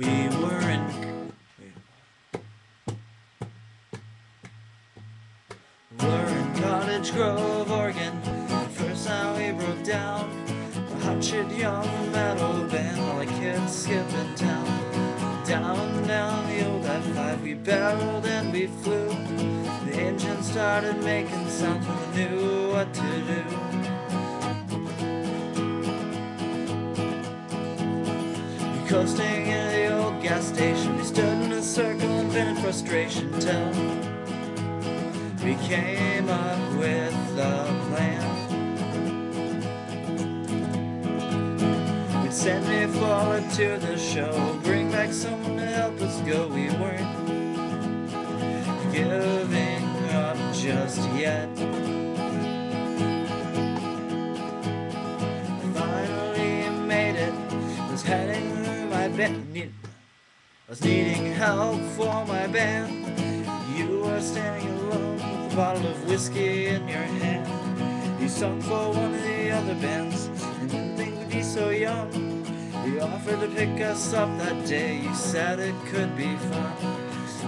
We were in Cottage Grove, Oregon. First time we broke down. A hot shit young metal band, all the kids skipping town. Down, down the old I-5, we barreled and we flew. The engine started making sounds when we knew what to do. We coasting into the old gas station, we stood in a circle and vented frustration till we came up with a plan. We'd send me forward to the show, bring back someone to help us go. We weren't giving up just yet. Finally made it, was heading through my band. I was needing help for my band. You were standing alone with a bottle of whiskey in your hand. You sung for one of the other bands and didn't think we'd be so young. You offered to pick us up that day, you said it could be fun.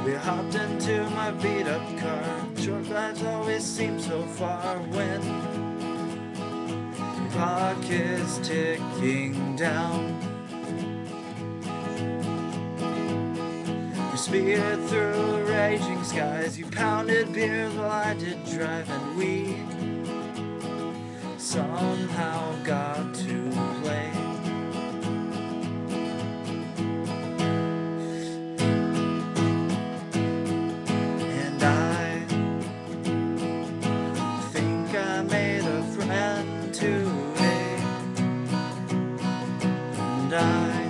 We hopped into my beat-up car. Short drives always seem so far when your clock is ticking down. We speared through raging skies. You pounded beers while I did drive, and we somehow got to play. And I think I made a friend today. And I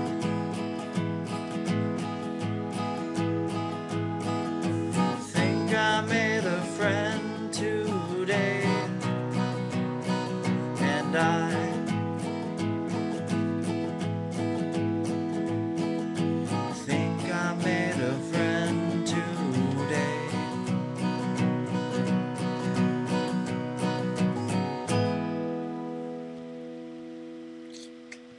made a friend today, and I